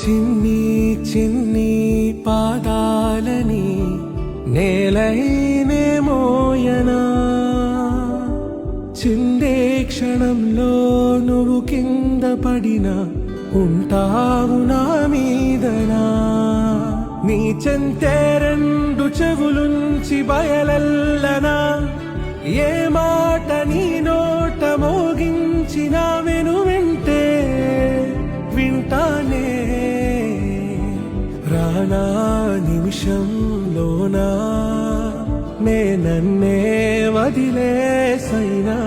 చిన్ని చిన్ని పాదాలని నేలైనే మోయనా, చిందే క్షణంలో నువ్వు కింద పడినా ఉంటావు నా మీదనా. నీ చెంతే రెండు చెవులుంచి బయలెల్లనా, ఏ మాట నీ నోట మోగించినా వెను వింటే వింటానే. రానా నిమిషంలోనా నే నన్నే వదిలేసైనా